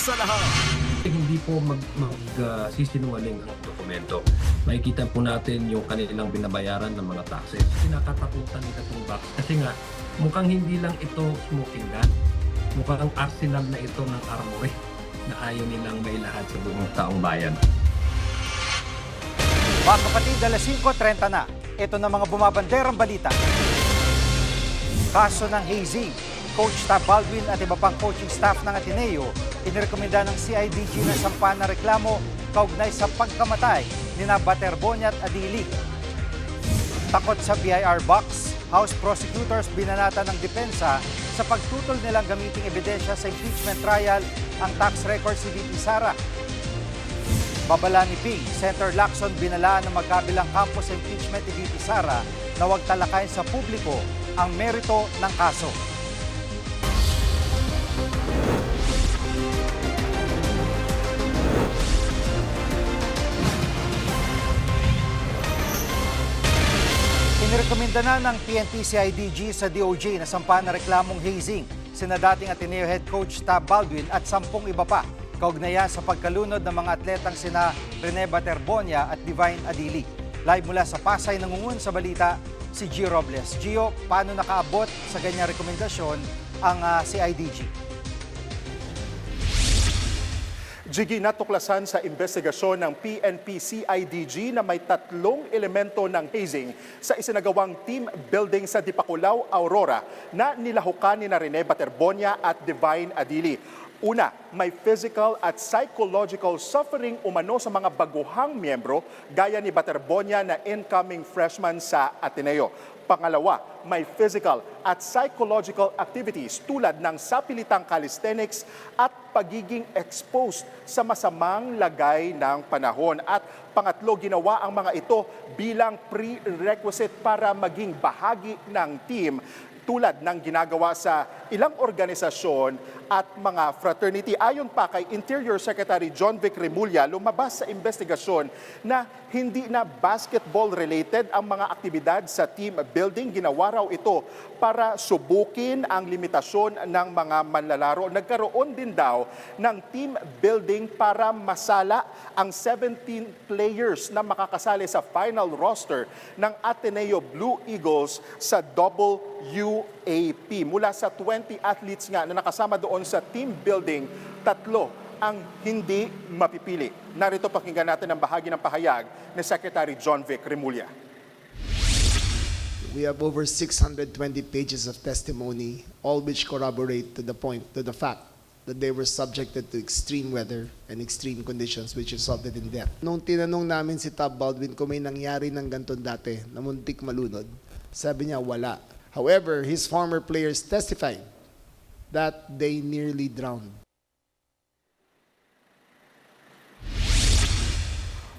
sa lahat. Hindi po magsisinungaling ang dokumento. Makikita po natin yung kanilang binabayaran ng mga taxes. Kinakatakutan nila itong box kasi nga mukhang hindi lang ito smoking gun. Mukhang arsenal na ito ng armory na ayaw nilang mailahad sa buong taong bayan. Mga kapatid, alas 5:30 na. Ito na mga bumabanderang balita. Kaso ng hazing. Coach Tab Baldwin at iba pang coaching staff ng Ateneo inirekomenda ng CIDG na sampa na reklamo kaugnay sa pagkamatay ni Bater Bonia at Adili. Takot sa BIR box, House prosecutors binanata ng depensa sa pagtutol nilang gamiting ebidensya sa impeachment trial ang tax records si VP Sara. Babala ni Ping, Senator Lacson binalaan ng magkabilang kampo sa impeachment ni VP Sara na huwag talakayin sa publiko ang merito ng kaso. Inirekomenda na ng PNP-CIDG sa DOJ na sampa na reklamong hazing sina dating Ateneo Head Coach Tab Baldwin at 10 iba pa kaugnayan sa pagkalunod ng mga atletang sina Rene Bater Bonia at Divine Adili. Live mula sa Pasay nangungun sa balita si Gio Robles. Gio, paano nakaabot sa ganyang rekomendasyon ang CIDG? Jiggy, natuklasan sa investigasyon ng PNP-CIDG na may 3 elemento ng hazing sa isinagawang team building sa Dipakulaw, Aurora na nilahukan ni Rene Bater Bonia at Divine Adili. Una, may physical at psychological suffering umano sa mga baguhang miyembro gaya ni Bater Bonia na incoming freshman sa Ateneo. Pangalawa, may physical at psychological activities tulad ng sapilitang calisthenics at pagiging exposed sa masamang lagay ng panahon. At pangatlo, ginawa ang mga ito bilang prerequisite para maging bahagi ng team tulad ng ginagawa sa ilang organisasyon at mga fraternity. Ayon pa kay Interior Secretary John Vic Remulla, lumabas sa investigasyon na hindi na basketball-related ang mga aktibidad sa team building. Ginawa raw ito para subukin ang limitasyon ng mga manlalaro. Nagkaroon din daw ng team building para masala ang 17 players na makakasali sa final roster ng Ateneo Blue Eagles sa WUAP. Mula sa 20 athletes nga na nakasama doon sa team building, 3 ang hindi mapipili. Narito pakinggan natin ang bahagi ng pahayag ni Secretary John Vic Remulla. We have over 620 pages of testimony, all which corroborate to the fact that they were subjected to extreme weather and extreme conditions which resulted in death. Nung tinanong namin si Tab Baldwin kung may nangyari ng ganton dati na muntik malunod, sabi niya wala. However, his former players testified that they nearly drowned.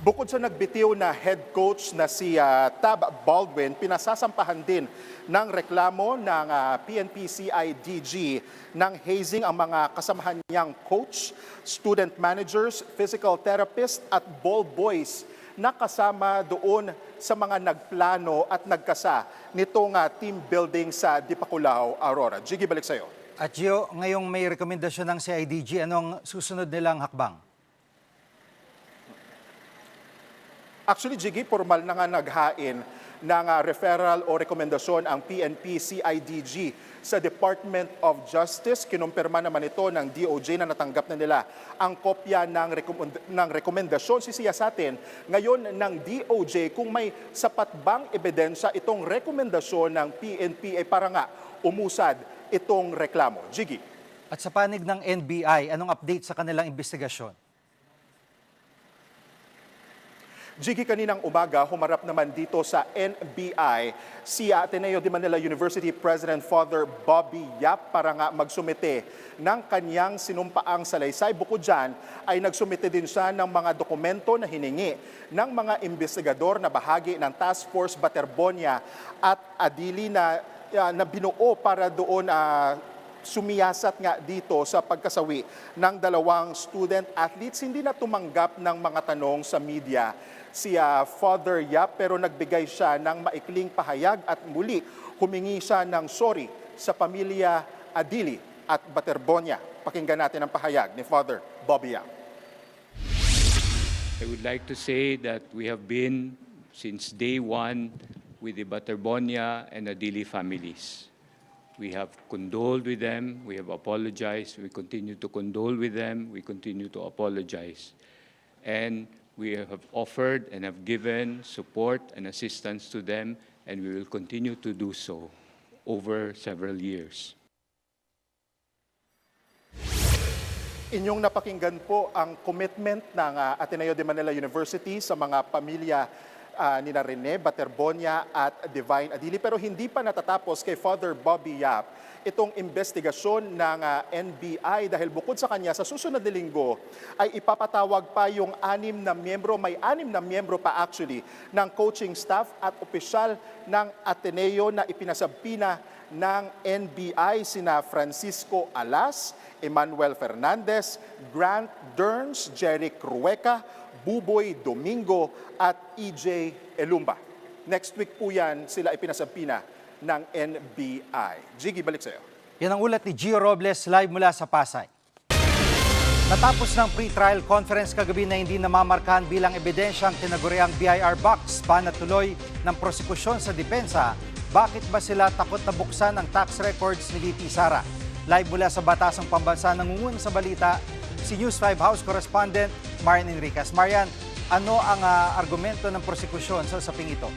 Bukod sa nagbitiw na head coach na si Tab Baldwin, pinasasampahan din ng reklamo ng PNP-CIDG ng hazing ang mga kasamahan niyang coach, student managers, physical therapist at ball boys na kasama doon sa mga nagplano at nagkasa nitong team building sa Dipakulaw, Aurora. Jiggy, balik sa'yo. At Gio, ngayong may rekomendasyon ng CIDG, anong susunod nilang hakbang? Actually, Jiggy, formal na nga naghain ng referral o rekomendasyon ang PNP-CIDG sa Department of Justice. Kinumpirma naman ito ng DOJ na natanggap na nila ang kopya ng rekomendasyon. Sisiya sa atin ngayon ng DOJ kung may sapat bang ebidensya itong rekomendasyon ng PNP ay para nga umusad itong reklamo. Jiggy. At sa panig ng NBI, anong update sa kanilang investigasyon? Jiggy, kaninang umaga, humarap naman dito sa NBI si Ateneo de Manila University President Father Bobby Yap para nga magsumite ng kanyang sinumpaang salaysay. Bukod dyan, ay nagsumite din siya ng mga dokumento na hiningi ng mga investigador na bahagi ng Task Force Bater Bonia at Adili na binuo para doon sumiyasat nga dito sa pagkasawi ng 2 student athletes. Hindi na tumanggap ng mga tanong sa media si Father Yap, pero nagbigay siya ng maikling pahayag at muli humingi siya ng sorry sa pamilya Adili at Baterbonia. Pakinggan natin ang pahayag ni Father Bobby Yap. I would like to say that we have been since day one with the Baterbonia and Adili families. We have condoled with them, we have apologized, we continue to condole with them, we continue to apologize. And we have offered and have given support and assistance to them, and we will continue to do so over several years. Inyong napakinggan po ang commitment ng Ateneo de Manila University sa mga pamilya nina Rene, Baterbonia at Divine Adili. Pero hindi pa natatapos kay Father Bobby Yap itong investigasyon ng NBI dahil bukod sa kanya, sa susunod na linggo ay ipapatawag pa yung 6 na miyembro, may 6 na miyembro pa actually, ng coaching staff at opisyal ng Ateneo na ipinasabpina ng NBI sina Francisco Alas, Emmanuel Fernandez, Grant Derns, Jeric Rueca, Buboy Domingo at EJ Elumba. Next week po yan sila ipinasabpina ng NBI. Jiggy, balik sa'yo. Yan ang ulat ni Gio Robles live mula sa Pasay. Natapos ng pre-trial conference kagabi na hindi namamarkahan bilang ebidensya ang tinaguriang BIR box, panatuloy ng prosekusyon sa depensa. Bakit ba sila takot na buksan ang tax records ni VP Sara? Live mula sa Batasang Pambansa, nangunguna sa balita, si News 5 House Correspondent Marian Enriquez. Marian, ano ang argumento ng prosekusyon sa usaping ito?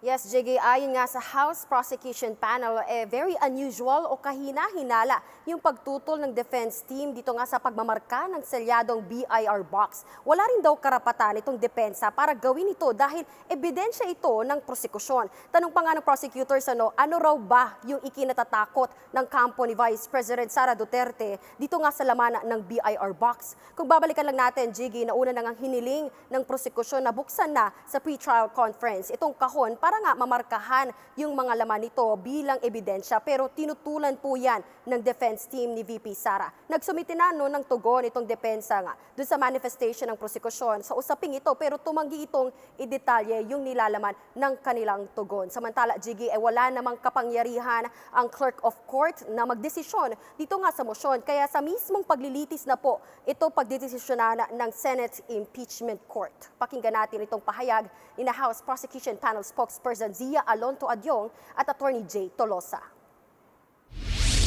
Yes, JG, ayon nga sa House Prosecution Panel, very unusual o kahina-hinala yung pagtutol ng defense team dito nga sa pagmamarka ng selyadong BIR box. Wala rin daw karapatan itong depensa para gawin ito dahil ebidensya ito ng prosekusyon. Tanong pa nga ng prosecutors, ano raw ba yung ikinatatakot ng kampo ni Vice President Sara Duterte dito nga sa laman ng BIR box? Kung babalikan lang natin, JG, nauna na ngang hiniling ng prosekusyon na buksan na sa pre-trial conference itong kahon para nga mamarkahan yung mga laman nito bilang ebidensya, pero tinutulan po yan ng defense team ni VP Sara. Nagsumiti na ng tugon itong depensa nga doon sa manifestation ng prosekusyon sa usaping ito, pero tumanggi itong idetalye yung nilalaman ng kanilang tugon. Samantala, Jiggy, wala namang kapangyarihan ang clerk of court na magdesisyon dito nga sa motion, kaya sa mismong paglilitis na po ito pagdedesisyonan ng Senate Impeachment Court. Pakinggan natin itong pahayag ni na House Prosecution Panel spokesperson Zia Alonto Adyong at Attorney J. Tolosa.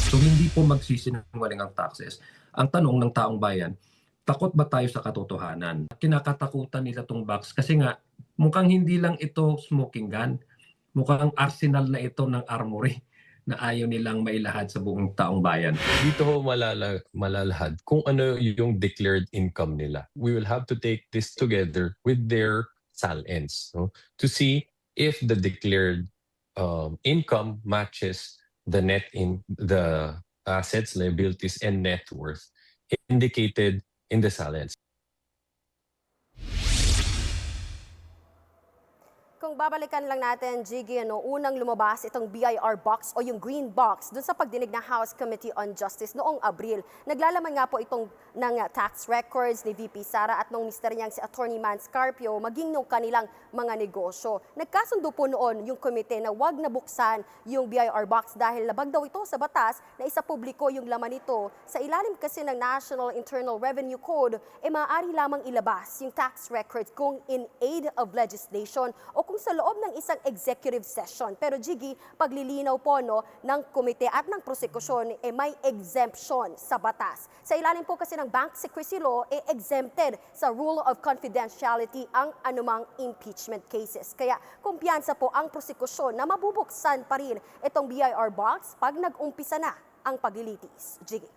So hindi po magsisinungaling ang taxes. Ang tanong ng taong bayan, takot ba tayo sa katotohanan? Kinakatakutan nila itong box kasi nga mukhang hindi lang ito smoking gun, mukhang arsenal na ito ng armory na ayaw nilang mailahad sa buong taong bayan. Dito ho malalahad kung ano yung declared income nila. We will have to take this together with their SALNs, no? To see if the declared income matches the the assets, liabilities, and net worth indicated in the SALNs. Kung babalikan lang natin, Jiggy, unang lumabas itong BIR box o yung green box dun sa pagdinig ng House Committee on Justice noong Abril. Naglalaman nga po itong ng tax records ni VP Sara at nung mister niyang si Attorney Man Scarpio, maging nung kanilang mga negosyo. Nagkasundo po noon yung komite na wag na buksan yung BIR box dahil labag daw ito sa batas na isa publiko yung laman nito. Sa ilalim kasi ng National Internal Revenue Code, maaari lamang ilabas yung tax records kung in aid of legislation o kung sa loob ng isang executive session. Pero Jiggy, paglilinaw po ng komite at ng prosekusyon, may exemption sa batas. Sa ilalim po kasi ng Bank Secrecy Law, exempted sa rule of confidentiality ang anumang impeachment cases. Kaya kumpiyansa po ang prosekusyon na mabubuksan pa rin itong BIR box pag nag-umpisa na ang paglilitis. Jiggy.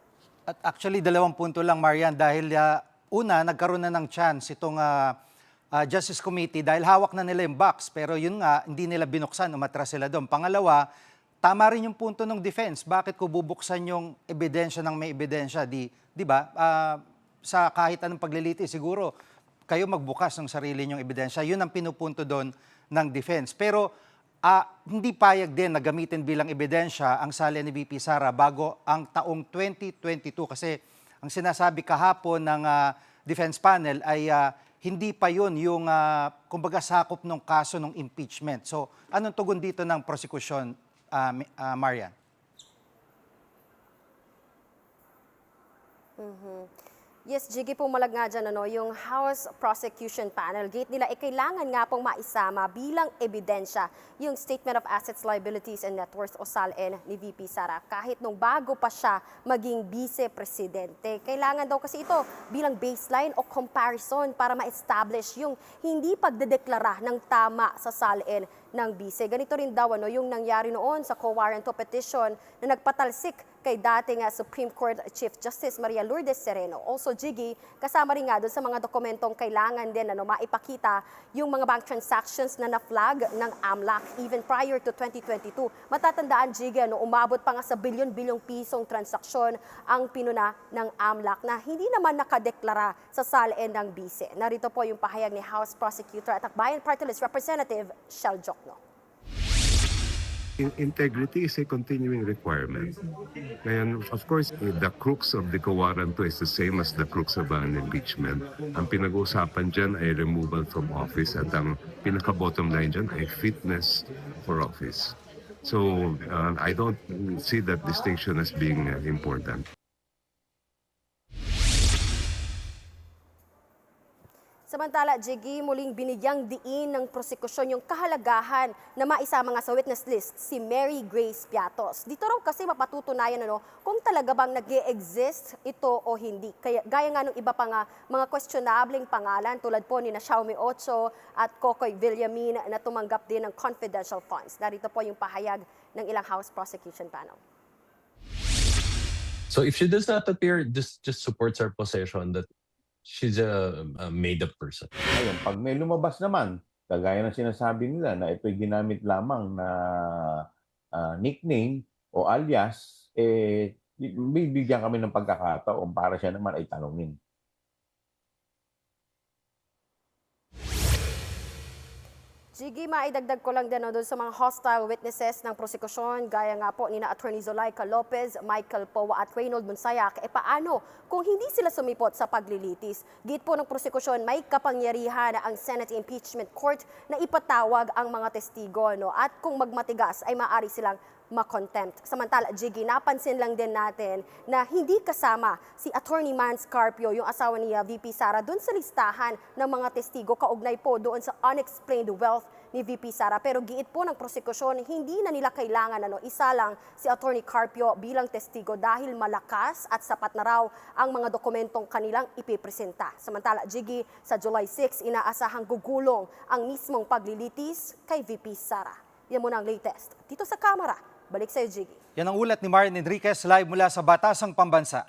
At actually, 2 punto lang, Marian, dahil una, nagkaroon na ng chance itong Justice Committee dahil hawak na nila yung box, pero yun nga, hindi nila binuksan, umatras sila doon. Pangalawa, tama rin yung punto ng defense. Bakit ko bubuksan yung ebidensya ng may ebidensya? Di ba? Sa kahit anong paglilitis, siguro kayo magbukas ng sarili nyong ebidensya. Yun ang pinupunto doon ng defense. Pero hindi payag din na gamitin bilang ebidensya ang salin ni VP Sara bago ang taong 2022 kasi ang sinasabi kahapon ng defense panel ay hindi pa yun yung kumbaga sakop ng kaso ng impeachment. So anong tugon dito ng prosecution, Marian? Yes, Jiggy, pumalag nga dyan, yung House Prosecution Panel, gate nila, kailangan nga pong maisama bilang ebidensya yung Statement of Assets, Liabilities, and Net Worth o SALN ni VP Sara kahit nung bago pa siya maging vice-presidente. Kailangan daw kasi ito bilang baseline o comparison para ma-establish yung hindi pagdedeklara ng tama sa SALN ng vice. Ganito rin daw yung nangyari noon sa co-warrant o petition na nagpatalsik kay dating Supreme Court Chief Justice Maria Lourdes Sereno. Also, Jiggy, kasama rin nga doon sa mga dokumentong kailangan din maipakita yung mga bank transactions na na-flag ng AMLAC even prior to 2022. Matatandaan, Jiggy, umabot pa nga sa bilyon-bilyong pisong transaksyon ang pinuna ng AMLAC na hindi naman nakadeklara sa SALN ng BICE. Narito po yung pahayag ni House Prosecutor at Akbayan Party List Representative Shell Jokno. Integrity is a continuing requirement. And of course, the crux of the co-warranto is the same as the crux of an impeachment. Ang pinag-uusapan dyan ay removal from office at ang pinaka-bottom line dyan ay fitness for office. So I don't see that distinction as being important. Samantala, Jiggy, muling binigyang diin ng prosekusyon yung kahalagahan na maisama nga sa witness list si Mary Grace Piatos. Dito raw kasi mapatutunayan kung talaga bang nag-e-exist ito o hindi. Gaya nga nung iba pa nga mga questionableng pangalan tulad po ni na Xiaomi Ocho at Kokoy Villamin na tumanggap din ng confidential funds. Narito po yung pahayag ng ilang House Prosecution Panel. So if she does not appear, this just supports our position that she's a made-up person. Ngayon, pag may lumabas naman, kagaya ng sinasabi nila na ito'y ginamit lamang na nickname o alias, bibigyan kami ng pagkakataon para siya naman ay tanungin. Jiggy, maidagdag ko lang din doon sa mga hostile witnesses ng prosekusyon, gaya nga po ni na Attorney Zulaika Lopez, Michael Powa at Reynold Monsayak. Paano kung hindi sila sumipot sa paglilitis? Git po ng prosekusyon, may kapangyarihan ang Senate Impeachment Court na ipatawag ang mga testigo. At kung magmatigas ay maaari silang ma-contempt. Samantala, Jiggy, napansin lang din natin na hindi kasama si Attorney Mans Carpio, yung asawa ni VP Sara, doon sa listahan ng mga testigo kaugnay po doon sa unexplained wealth ni VP Sara. Pero giit po ng prosekusyon, hindi na nila kailangan isa lang si Attorney Carpio bilang testigo dahil malakas at sapat na raw ang mga dokumentong kanilang ipipresenta. Samantala, Jiggy, sa July 6, inaasahang gugulong ang mismong paglilitis kay VP Sara. Yan muna ang latest. Dito sa Kamara, balik sa'yo, Jiggy. Yan ang ulat ni Marian Enriquez live mula sa Batasang Pambansa.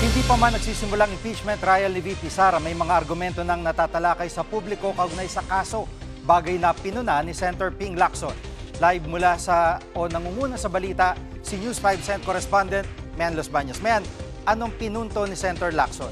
Hindi pa man nagsisimulang impeachment trial ni VP Sara, may mga argumento nang natatalakay sa publiko kaugnay sa kaso, bagay na pinuna ni Senator Ping Lacson. Live mula nangunguna sa balita, si News 5 Cent correspondent Mian Los Baños. Mian, anong pinunto ni Senator Lacson?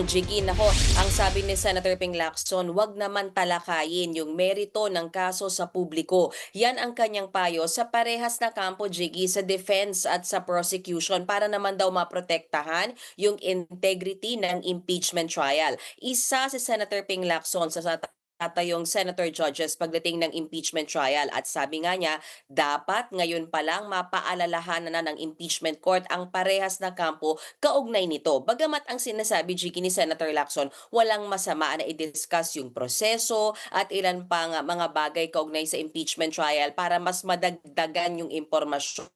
Jiggy, nako, ang sabi ni Senator Ping Lacson, wag naman talakayin yung merito ng kaso sa publiko. Yan ang kanyang payo sa parehas na kampo, Jiggy, sa defense at sa prosecution para naman daw maprotektahan yung integrity ng impeachment trial. Isa si Senator Ping Lacson sa tatayong senator judges pagdating ng impeachment trial at sabi nga niya, dapat ngayon pa lang mapaalalahanan na ng impeachment court ang parehas na kampo kaugnay nito. Bagamat ang sinasabi, Jiggy, ni Senator Lacson, walang masama na i-discuss yung proseso at ilan pang mga bagay kaugnay sa impeachment trial para mas madagdagan yung impormasyon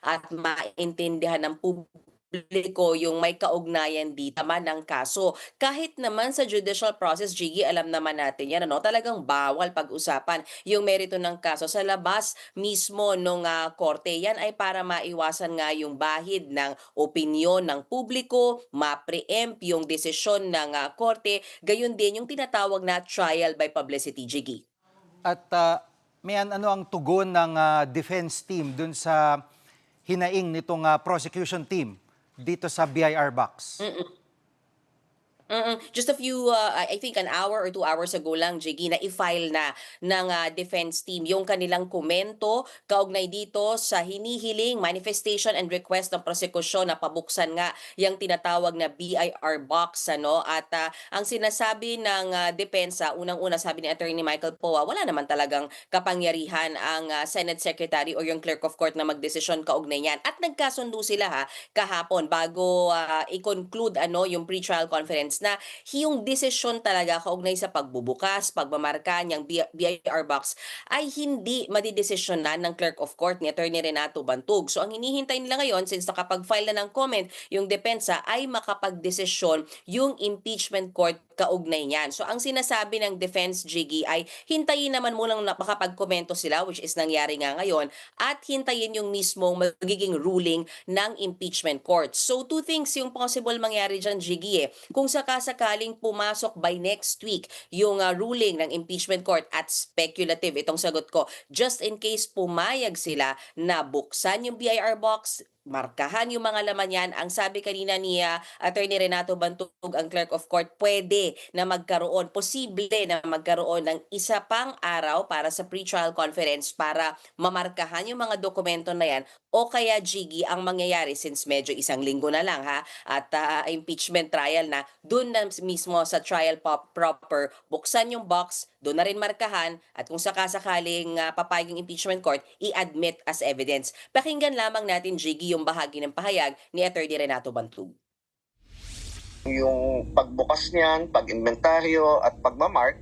at maintindihan ng publiko yung may kaugnayan dito naman ng kaso. Kahit naman sa judicial process, Jiggy, alam naman natin yan, talagang bawal pag-usapan yung merito ng kaso sa labas mismo ng korte. Yan ay para maiwasan nga yung bahid ng opinyon ng publiko, ma-preempt yung desisyon ng korte, gayon din yung tinatawag na trial by publicity, Jiggy. At Mian, ano ang tugon ng defense team dun sa hinaing nitong prosecution team dito sa BIR box? Just a few, I think an hour or 2 hours ago lang, Jiggy, na i-file na ng defense team yung kanilang komento kaugnay dito sa hinihiling manifestation and request ng prosekusyon na pabuksan nga yung tinatawag na BIR box. Ano? At ang sinasabi ng depensa, unang-una sabi ni Attorney Michael Poa, wala naman talagang kapangyarihan ang Senate Secretary o yung Clerk of Court na magdesisyon kaugnay niyan. At nagkasundo sila kahapon bago i-conclude yung pre-trial conference na yung desisyon talaga kaugnay sa pagbubukas, pagmamarka niyang BIR box ay hindi madidesisyonan ng Clerk of Court ni Attorney Renato Bantug. So ang hinihintay nila ngayon, since nakapag-file na ng comment yung depensa, ay makapag-desisyon yung impeachment court kaugnay niyan. So ang sinasabi ng defense, Jiggy, ay hintayin naman munang makapag-komento sila, which is nangyari nga ngayon, at hintayin yung mismong magiging ruling ng impeachment court. So two things yung possible mangyari dyan, Jiggy. Kung sakasakaling pumasok by next week yung ruling ng impeachment court, at speculative itong sagot ko, just in case pumayag sila na buksan yung BIR box, markahan yung mga laman yan. Ang sabi kanina ni Attorney Renato Bantug, ang Clerk of Court, pwede na magkaroon, posible na magkaroon ng isa pang araw para sa pre-trial conference para mamarkahan yung mga dokumento na yan. O kaya, Jiggy, ang mangyayari, since medyo isang linggo na lang at impeachment trial na, dun na mismo sa trial proper, buksan yung box, doon na rin markahan, at kung sakasakaling papayag yung impeachment court, i-admit as evidence. Pakinggan lamang natin, Jiggy, yung bahagi ng pahayag ni Attorney Renato Bantug. Yung pagbukas niyan, pag-inventaryo at pagmamark,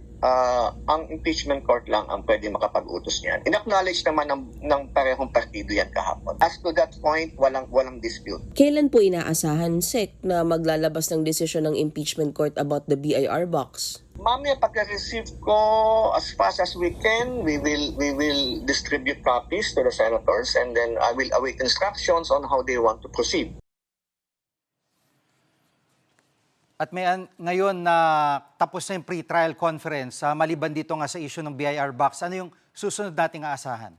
ang impeachment court lang ang pwede makapag-utos niyan. In-acknowledge naman ng parehong partido yan kahapon. As to that point, walang dispute. Kailan po inaasahan, Sec, na maglalabas ng desisyon ng impeachment court about the BIR box? Mamaya pagka-receive ko, as fast as we can, we will distribute copies to the senators, and then I will await instructions on how they want to proceed. At ngayon na tapos na yung pre-trial conference, maliban dito nga sa issue ng BIR box, ano yung susunod nating aasahan?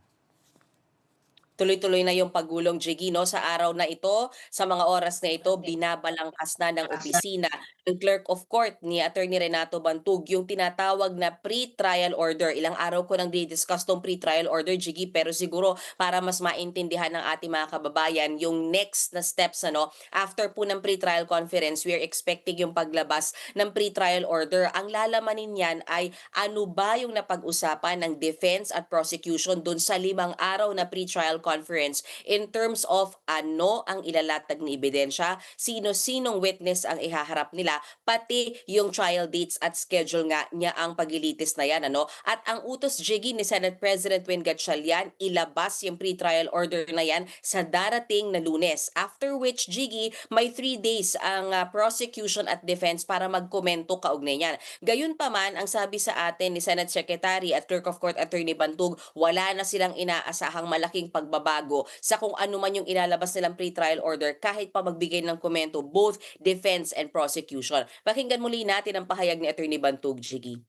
Tuloy-tuloy na yung pagulong, Jiggy, no? Sa araw na ito, sa mga oras na ito, binabalangkas na ng opisina ng Clerk of Court ni Attorney Renato Bantug yung tinatawag na pre-trial order. Ilang araw ko nang di-discuss tong pre-trial order, Jiggy, pero siguro para mas maintindihan ng ating mga kababayan yung next na steps, after po ng pre-trial conference, we are expecting yung paglabas ng pre-trial order. Ang lalamanin niyan ay ano ba yung napag-usapan ng defense at prosecution dun sa 5 araw na pre-trial conference in terms of ano ang ilalatag na ebidensya, sino-sinong witness ang ihaharap nila, pati yung trial dates at schedule nga niya ang paglilitis na yan. At ang utos, Jiggy, ni Senate President Win Gatchalian, ilabas yung pre-trial order na yan sa darating na Lunes. After which, Jiggy, may 3 days ang prosecution at defense para magkomento kaugnay niyan. Gayunpaman, ang sabi sa atin ni Senate Secretary at Clerk of Court Attorney Bantug, wala na silang inaasahang malaking pagbabago sa kung ano man yung ilalabas nilang pre-trial order kahit pa magbigay ng komento both defense and prosecution. Pakinggan muli natin ang pahayag ni Attorney Bantug, Jiggy.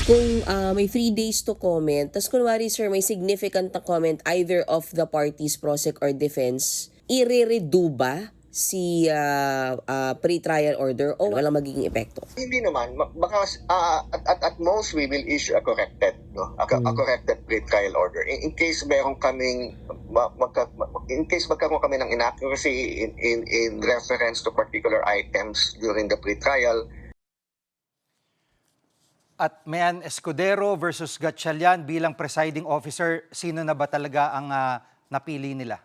Kung may 3 days to comment, tas kunwari, sir, may significant na comment either of the parties, prosec or defense, i-redo ba si pre-trial order o walang magiging epekto? Hindi naman. Baka at most we will issue a corrected pre-trial order. In case meron kaming magkaroon kami ng inaccuracy in reference to particular items during the pre-trial. At Mayan Escudero versus Gatchalian bilang presiding officer, sino na ba talaga ang napili nila?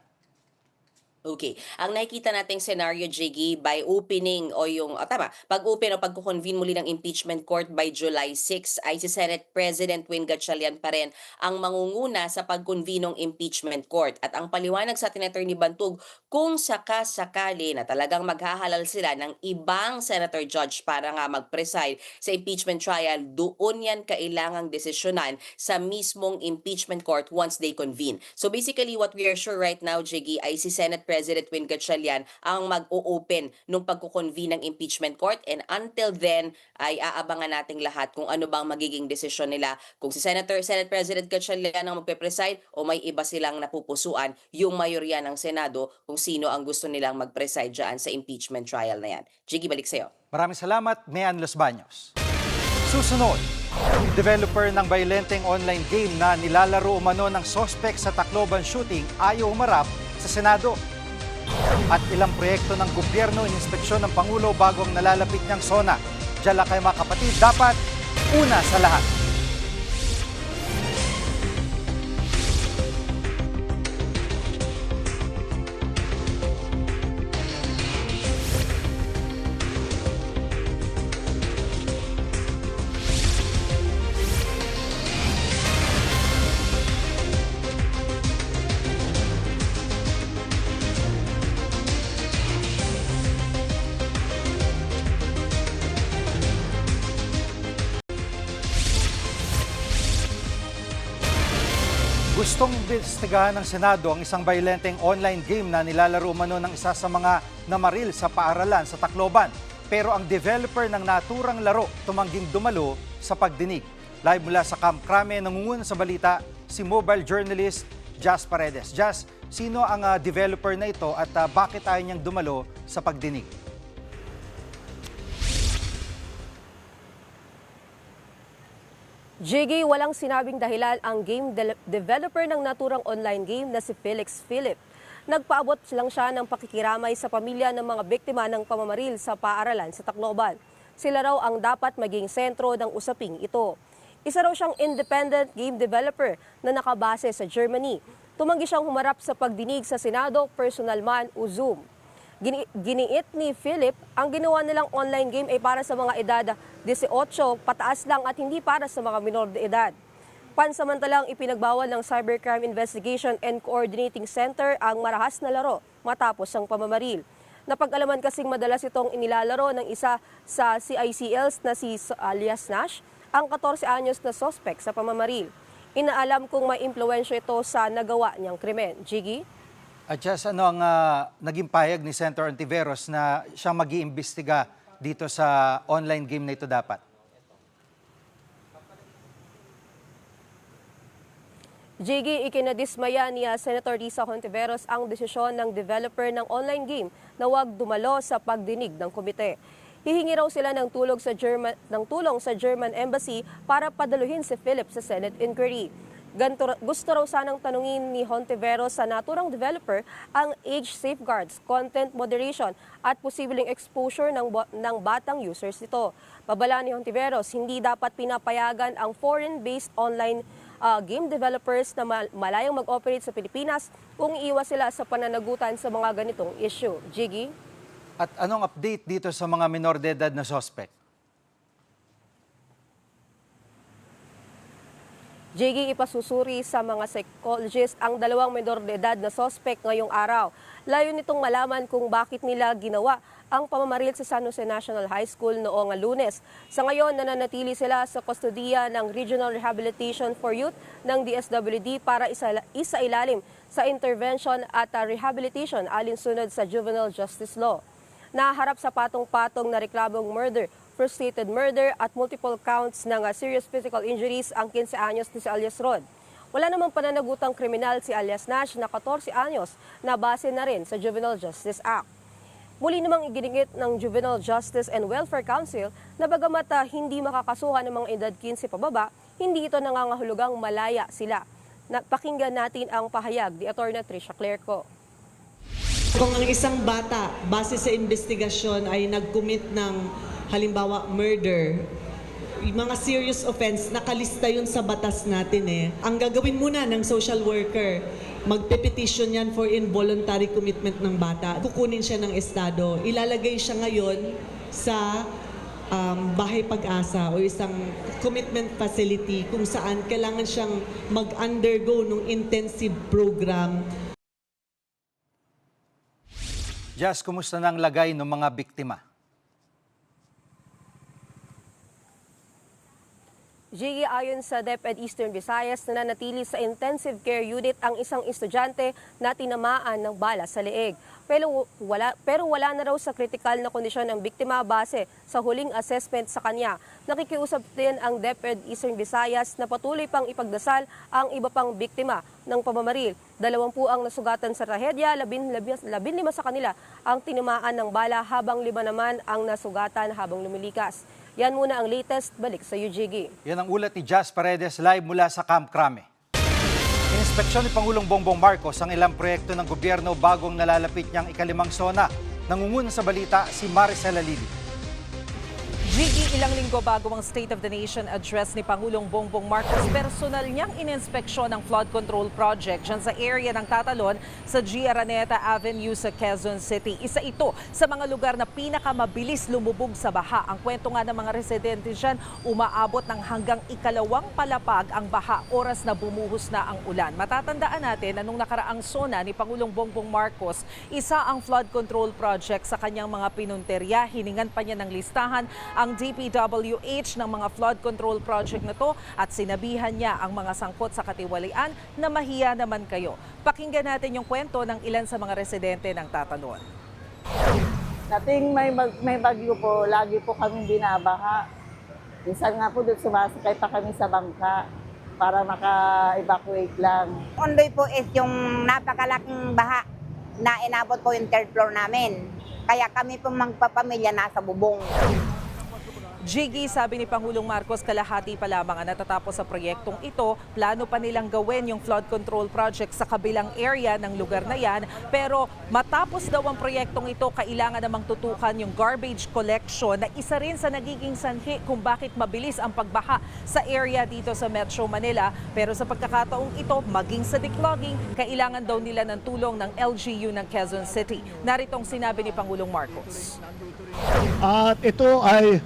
Okay. Ang nakikita nating scenario, Jiggy, by opening o yung, pag-open o pag-convene muli ng impeachment court by July 6 ay si Senate President Win Gatchalian pa rin ang mangunguna sa pag-convene ng impeachment court. At ang paliwanag sa atin, Attorney Bantug, kung sakasakali na talagang maghahalal sila ng ibang senator judge para nga mag-preside sa impeachment trial, doon yan kailangang desisyonan sa mismong impeachment court once they convene. So basically, what we are sure right now, Jiggy, ay si Senate President Win Gatchalian ang mag-o-open nung pagkukonvene ng impeachment court, and until then ay aabangan nating lahat kung ano bang magiging desisyon nila, kung si Senate President Gatchalian ang magpe-preside o may iba silang napupusuan yung mayorya ng Senado kung sino ang gusto nilang mag-preside dyan sa impeachment trial na yan. Jiggy, balik sa'yo. Maraming salamat, Mian Los Baños. Susunod, developer ng violenteng online game na nilalaro umano ng sospek sa Tacloban shooting ayaw humarap sa Senado. At ilang proyekto ng gobyerno ininspeksyon ng Pangulo bago ang nalalapit niyang SONA. Diyan lang kayo mga kapatid, dapat una sa lahat. Gustong imbestigahan ng Senado ang isang violenteng online game na nilalaro umano ng isa sa mga namaril sa paaralan sa Tacloban. Pero ang developer ng naturang laro tumangging dumalo sa pagdinig. Live mula sa Camp Crame, nangunguna sa balita si mobile journalist Jazz Paredes. Jazz, sino ang developer na ito at bakit ayaw niyang dumalo sa pagdinig? Jiggy, walang sinabing dahilan ang game developer ng naturang online game na si Felix Philip. Nagpaabot lang siya ng pakikiramay sa pamilya ng mga biktima ng pamamaril sa paaralan sa Tacloban. Sila raw ang dapat maging sentro ng usaping ito. Isa raw siyang independent game developer na nakabase sa Germany. Tumanggi siyang humarap sa pagdinig sa Senado, personal man o Zoom. Giniit ni Philip, ang ginawa nilang online game ay para sa mga edad 18 pataas lang at hindi para sa mga minor de edad. Pansamantalang ipinagbawal ng Cybercrime Investigation and Coordinating Center ang marahas na laro matapos ang pamamaril. Napag-alaman kasing madalas itong inilalaro ng isa sa CICLs na si alias Nash, ang 14 anyos na sospek sa pamamaril. Inaalam kung may impluwensya ito sa nagawa niyang krimen. Jiggy? At just ano ang naging payag ni Senator Ontiveros na siyang mag-iimbestiga dito sa online game na ito dapat? Jiggy, ikinadismaya ni Senator Risa Hontiveros ang desisyon ng developer ng online game na huwag dumalo sa pagdinig ng komite. Hihingi raw sila ng tulong sa German Embassy para padaluhin si Philip sa Senate inquiry. Gusto raw sanang tanungin ni Hontiveros sa naturang developer ang age safeguards, content moderation at posibleng exposure ng batang users nito. Babala ni Hontiveros, hindi dapat pinapayagan ang foreign-based online game developers na malayang mag-operate sa Pilipinas kung iwas sila sa pananagutan sa mga ganitong issue. Jiggy? At anong update dito sa mga minor de edad na suspect? Jiggy, ipasusuri sa mga psychologist ang 2 minor de edad na sospek ngayong araw. Layo nitong malaman kung bakit nila ginawa ang pamamaril sa San Jose National High School noong Lunes. Sa ngayon, nananatili sila sa kustodiya ng Regional Rehabilitation for Youth ng DSWD para isailalim sa intervention at rehabilitation alinsunod sa Juvenile Justice Law. Naharap sa patong-patong na reklamong murder, frustrated murder at multiple counts ng serious physical injuries ang 15 anyos ni si alias Rod. Wala namang pananagutang kriminal si alias Nash na 14 anyos na base na rin sa Juvenile Justice Act. Muli namang iginigit ng Juvenile Justice and Welfare Council na bagamat hindi makakasuhan ng mga edad 15 pababa, hindi ito nangangahulugang malaya sila. Pakinggan natin ang pahayag ni Atty. Tricia Clerco. Kung ang isang bata, base sa investigasyon, ay nag-commit ng halimbawa murder, yung mga serious offense, nakalista yun sa batas natin eh. Ang gagawin muna ng social worker, magpe-petition yan for involuntary commitment ng bata. Kukunin siya ng estado. Ilalagay siya ngayon sa Bahay Pag-asa o isang commitment facility kung saan kailangan siyang mag-undergo ng intensive program. Jazz, kumusta na ang lagay ng mga biktima? Jiggy, ayon sa DepEd Eastern Visayas, nananatili sa intensive care unit ang isang estudyante na tinamaan ng bala sa leeg. Pero wala na raw sa kritikal na kondisyon ng biktima base sa huling assessment sa kanya. Nakikiusap din ang DepEd Eastern Visayas na patuloy pang ipagdasal ang iba pang biktima ng pamamaril. 20 ang nasugatan sa trahedya, 15 sa kanila ang tinamaan ng bala habang 5 naman ang nasugatan habang lumilikas. Yan muna ang latest. Balik sa Jiggy. Yan ang ulat ni Jazz Paredes live mula sa Camp Crame. Inspeksyon ni Pangulong Bongbong Marcos ang ilang proyekto ng gobyerno bagong nalalapit niyang ikalimang sona. Nangunguna sa balita si Maricela Lili. Jiggy, ilang linggo bago ang State of the Nation address ni Pangulong Bongbong Marcos, personal niyang ininspeksyon ang flood control project dyan sa area ng Tatalon sa G. Araneta Avenue sa Quezon City. Isa ito sa mga lugar na pinakamabilis lumubog sa baha. Ang kwento nga ng mga residente dyan, umaabot ng hanggang ikalawang palapag ang baha oras na bumuhos na ang ulan. Matatandaan natin na nung nakaraang sona ni Pangulong Bongbong Marcos, isa ang flood control project sa kanyang mga pinunterya. Hiningan pa niya ng listahan ang DPWH ng mga flood control project na to at sinabihan niya ang mga sangkot sa katiwalian na mahiya naman kayo. Pakinggan natin yung kwento ng ilan sa mga residente ng Tatalon. Dating may bagyo po, lagi po kami binabaha. Minsan nga po doon sumasakay pa kami sa bangka para maka-evacuate lang. Ondoy po is yung napakalaking baha na inabot po yung third floor namin. Kaya kami po magpapamilya nasa bubong. Jiggy, sabi ni Pangulong Marcos, kalahati pa lamang ang natatapos sa proyektong ito. Plano pa nilang gawin yung flood control project sa kabilang area ng lugar na yan. Pero matapos daw ang proyektong ito, kailangan namang tutukan yung garbage collection na isa rin sa nagiging sanhi kung bakit mabilis ang pagbaha sa area dito sa Metro Manila. Pero sa pagkakataong ito, maging sa declogging, kailangan daw nila ng tulong ng LGU ng Quezon City. Naritong sinabi ni Pangulong Marcos. At ito ay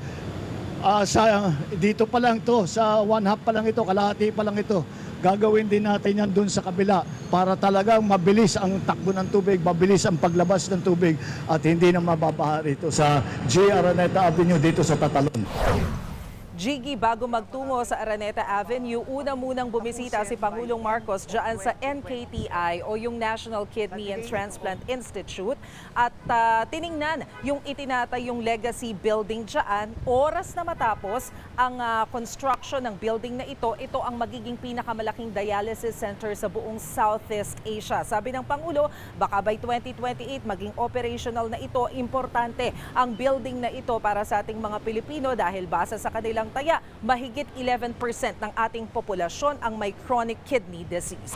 dito pa lang to, sa 1/2 pa lang ito, kalahati pa lang ito. Gagawin din natin yan dun sa kabila para talagang mabilis ang takbo ng tubig, mabilis ang paglabas ng tubig at hindi na mababaha rito sa G. Araneta Avenue dito sa Tatalon. Jiggy, bago magtungo sa Araneta Avenue, una munang bumisita si Pangulong Marcos dyan sa NKTI o yung National Kidney and Transplant Institute at tiningnan yung itinatayong legacy building dyan. Oras na matapos ang construction ng building na ito ang magiging pinakamalaking dialysis center sa buong Southeast Asia. Sabi ng Pangulo, baka by 2028 maging operational na ito. Importante ang building na ito para sa ating mga Pilipino dahil base sa kanilang taya, mahigit 11% ng ating populasyon ang may chronic kidney disease.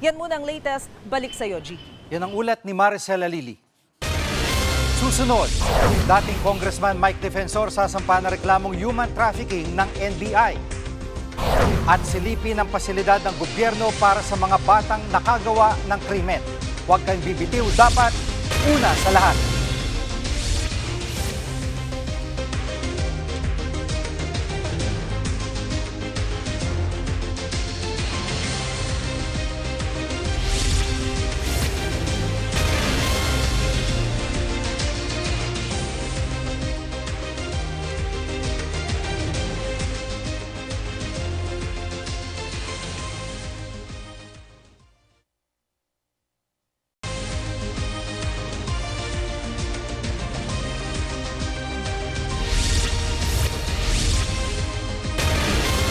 Yan muna ang latest. Balik sa iyo, G. Yan ang ulat ni Maricela Lili. Susunod, dating Congressman Mike Defensor sasampa na reklamong human trafficking ng NBI. At silipin ang pasilidad ng gobyerno para sa mga batang nakagawa ng krimen. Huwag kang bibitiw, dapat una sa lahat.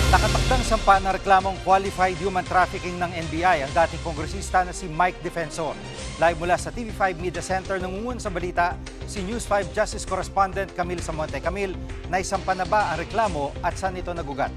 Nakatakdang sampa na reklamong qualified human trafficking ng NBI ang dating kongresista na si Mike Defensor. Live mula sa TV5 Media Center, nangungun sa balita si News 5 Justice Correspondent Camille Samonte. Camille, naisampa na ba ang reklamo at saan ito nagugat?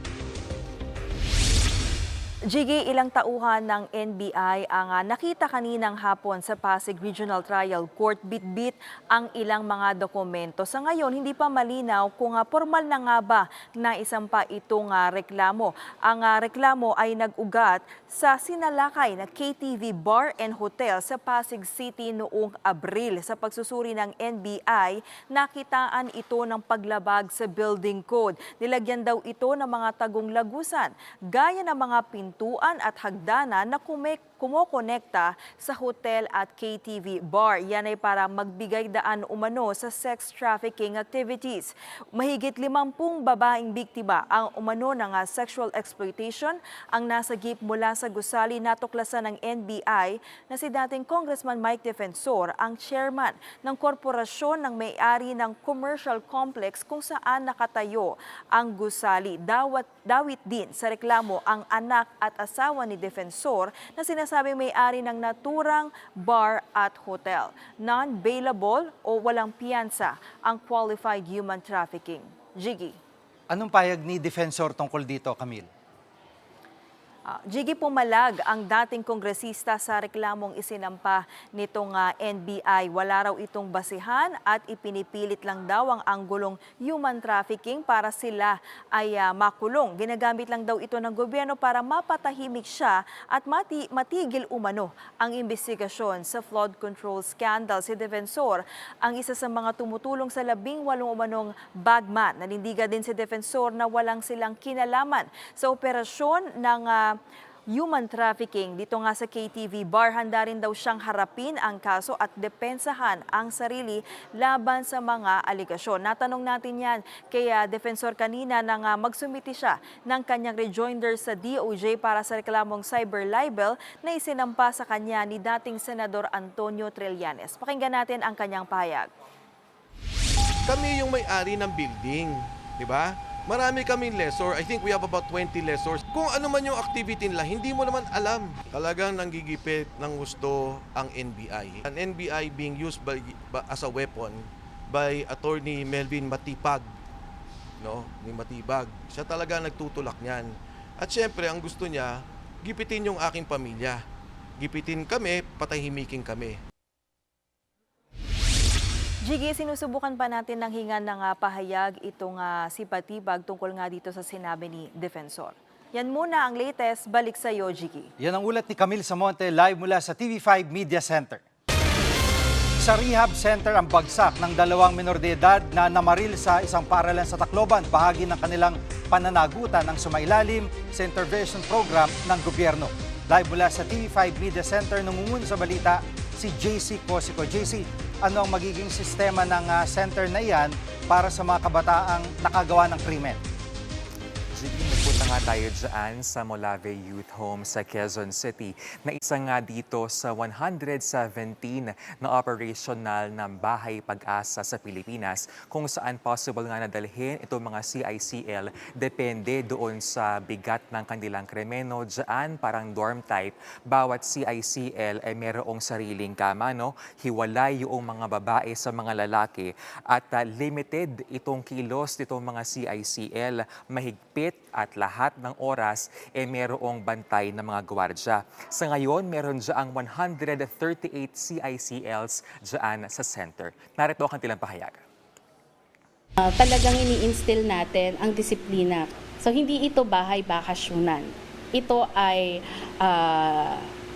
Jiggy, ilang tauhan ng NBI ang nakita kaninang hapon sa Pasig Regional Trial Court. Bit-bit ang ilang mga dokumento. Sa ngayon, hindi pa malinaw kung formal na nga ba na isampa itong reklamo. Ang reklamo ay nag-ugat sa sinalakay na KTV Bar and Hotel sa Pasig City noong Abril. Sa pagsusuri ng NBI, nakitaan ito ng paglabag sa building code. Nilagyan daw ito ng mga tagong lagusan, gaya ng mga pintuan at hagdanan na kumokonekta sa hotel at KTV bar. Yan ay para magbigay daan umano sa sex trafficking activities. Mahigit 50 babaeng biktima ang umano ng sexual exploitation ang nasagip mula sa gusali. Natuklasan ng NBI na si dating Congressman Mike Defensor ang chairman ng korporasyon ng may-ari ng commercial complex kung saan nakatayo ang gusali. Dawit din sa reklamo ang anak at asawa ni Defensor na sinasabing may-ari ng naturang bar at hotel. Non-bailable o walang piyansa ang qualified human trafficking. Jiggy. Anong payag ni Defensor tungkol dito, Camille? Jiggy, pumalag ang dating kongresista sa reklamong isinampa nitong NBI. Wala raw itong basihan at ipinipilit lang daw ang anggulong human trafficking para sila ay makulong. Ginagamit lang daw ito ng gobyerno para mapatahimik siya at matigil umano ang investigasyon sa flood control scandal. Si Defensor ang isa sa mga tumutulong sa 18 umanong bagman. Nanindigan din si Defensor na walang silang kinalaman sa operasyon ng human trafficking. Dito nga sa KTV bar, handa rin daw siyang harapin ang kaso at depensahan ang sarili laban sa mga aligasyon. Natanong natin yan kay Defensor kanina nang magsumiti siya ng kanyang rejoinder sa DOJ para sa reklamong cyber libel na isinampa sa kanya ni dating Senador Antonio Trillanes. Pakinggan natin ang kanyang pahayag. Kami yung may-ari ng building, di ba? Marami kaming lessor. I think we have about 20 lessors. Kung ano man yung activity nila, hindi mo naman alam. Talagang nanggigipit ng gusto ang NBI. An NBI being used as a weapon by Attorney Melvin Matipag. No? Ni Matibag. Siya talaga nagtutulak niyan. At syempre, ang gusto niya, gipitin yung aking pamilya. Gipitin kami, patahimikin kami. Jiggy, sinusubukan pa natin ng hingan ng pahayag itong si Patibag tungkol nga dito sa sinabi ni Defensor. Yan muna ang latest. Balik sa iyo, Jiggy. Yan ang ulat ni Camille Samonte live mula sa TV5 Media Center. Sa rehab center ang bagsak ng 2 menor de edad na namaril sa isang paaralan sa Tacloban, bahagi ng kanilang pananagutan ng sumailalim sa intervention program ng gobyerno. Live mula sa TV5 Media Center, nangungun sa balita si JC Cosico. JC, ano ang magiging sistema ng center na iyan para sa mga kabataang nakagawa ng krimen? Nagpunta nga tayo dyan sa Molave Youth Home sa Quezon City na isa nga dito sa 117 na operational ng Bahay Pag-asa sa Pilipinas kung saan possible nga nadalhin itong mga CICL depende doon sa bigat ng kanilang kremeno. Dyan parang dorm type, bawat CICL ay merong sariling kama, no? Hiwalay yung mga babae sa mga lalaki at limited itong kilos nitong mga CICL, mahigpit at lahat ng oras merong bantay ng mga gwardya. Sa ngayon, meron dyaang 138 CICLs dyan sa center. Narito ang kanilang pahayag. Talagang ini-instill natin ang disiplina. So hindi ito bahay bakasyonan. Ito ay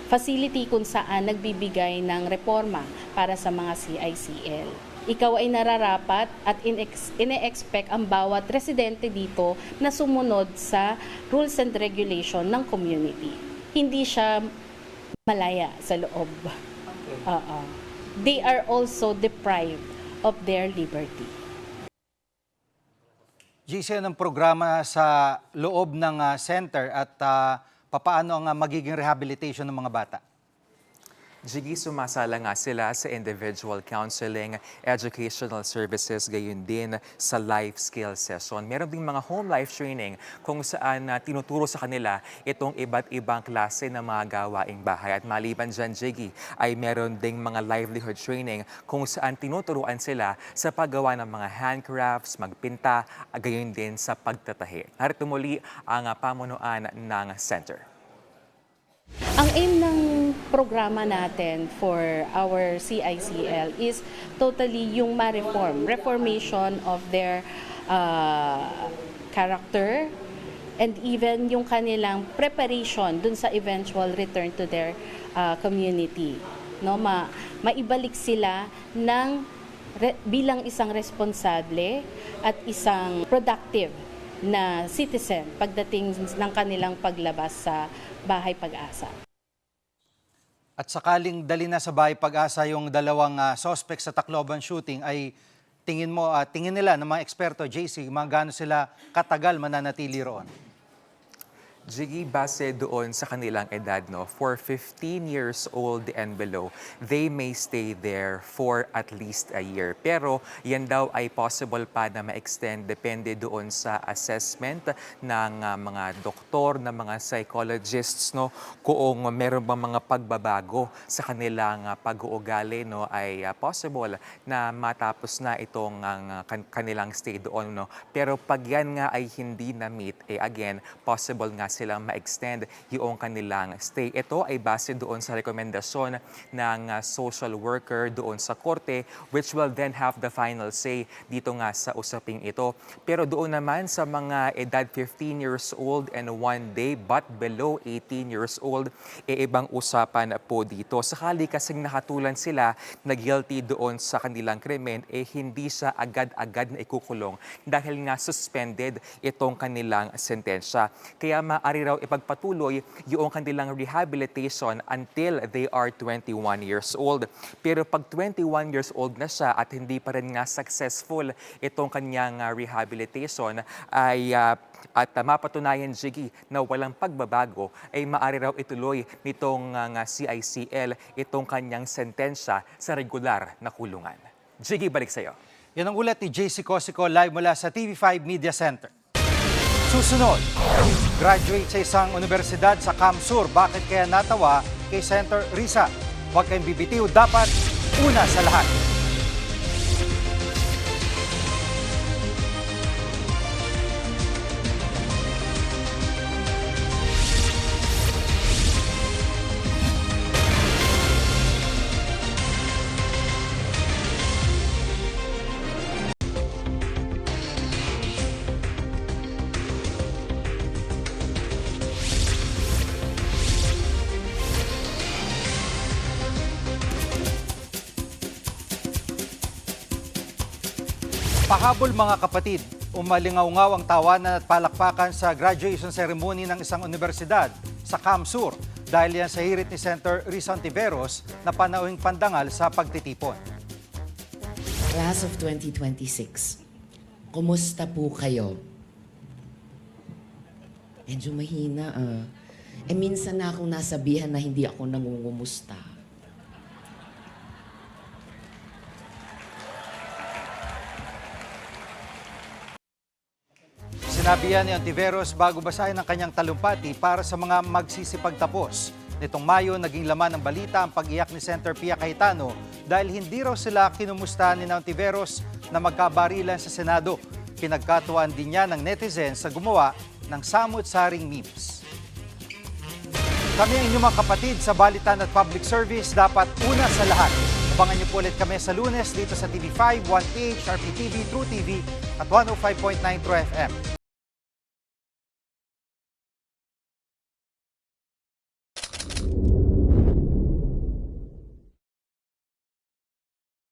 facility kung saan nagbibigay ng reforma para sa mga CICL. Ikaw ay nararapat at ine-expect ang bawat residente dito na sumunod sa rules and regulation ng community. Hindi siya malaya sa loob. They are also deprived of their liberty. JC, anong programa sa loob ng center at papaano ang magiging rehabilitation ng mga bata? Jiggy, sumasala nga sila sa individual counseling, educational services, gayon din sa life skill session. Meron ding mga home life training kung saan tinuturo sa kanila itong iba't ibang klase ng mga gawaing bahay. At maliban dyan, Jiggy, ay meron ding mga livelihood training kung saan tinuturuan sila sa paggawa ng mga handcrafts, magpinta, gayon din sa pagtatahi. Narito muli ang pamunuan ng center. Ang aim ng programa natin for our CICL is totally yung reformation of their character and even yung kanilang preparation dun sa eventual return to their community. No, maibalik sila ng bilang isang responsable at isang productive na citizen pagdating ng kanilang paglabas sa Bahay Pag-asa. At sakaling dali na sa Bahay Pag-asa yung dalawang suspect sa Tacloban shooting, ay tingin nila ng mga eksperto, JC, mga gaano sila katagal mananatili roon? Jiggy, base doon sa kanilang edad, no, for 15 years old and below, they may stay there for at least a year. Pero yan daw ay possible pa na ma-extend depende doon sa assessment ng mga doktor, ng mga psychologists, no, kung meron bang mga pagbabago sa kanilang pag-uugali, no, ay possible na matapos na itong kanilang stay doon, no. Pero pag yan nga ay hindi na-meet, again, possible nga silang ma-extend yung kanilang stay. Ito ay base doon sa rekomendasyon ng social worker doon sa korte, which will then have the final say dito nga sa usaping ito. Pero doon naman sa mga edad 15 years old and 1 day but below 18 years old, ibang usapan po dito. Sakali kasing nakatulan sila na guilty doon sa kanilang krimen, hindi siya agad-agad na ikukulong dahil nga suspended itong kanilang sentensya. Kaya maaari raw ipagpatuloy yung kanilang rehabilitation until they are 21 years old. Pero pag 21 years old na siya at hindi pa rin nga successful itong kanyang rehabilitation, ay at mapatunayan, Jiggy, na walang pagbabago, ay maaari raw ituloy nitong CICL itong kanyang sentensya sa regular na kulungan. Jiggy, balik sa iyo. Yan ang ulat ni JC Cosico live mula sa TV5 Media Center. Susunod, graduate sa isang universidad sa Kamsur. Bakit kaya natawa kay Senator Risa? Huwag kayong bibitiw, dapat una sa lahat. Pahabol mga kapatid, umalingaw-ngaw ang tawanan at palakpakan sa graduation ceremony ng isang universidad sa Kamsur dahil yan sa hirit ni Senator Risa Ontiveros na panauhing pandangal sa pagtitipon. Class of 2026, kumusta po kayo? Medyo mahina minsan na akong nasabihan na hindi ako nangungumusta. Sinabi yan ni Ontiveros bago basahin ang kanyang talumpati para sa mga magsisipagtapos. Nitong Mayo, naging laman ng balita ang pag-iyak ni Senator Pia Cayetano dahil hindi raw sila kinumusta ni Ontiveros na magkabarilan sa Senado. Pinagkatuwaan din niya ng netizens sa gumawa ng samut-saring memes. Kami ang inyong mga kapatid sa Balitan at Public Service, dapat una sa lahat. Abangan niyo po ulit kami sa Lunes dito sa TV5, 1PH, RPTV, True TV at 105.9 True FM.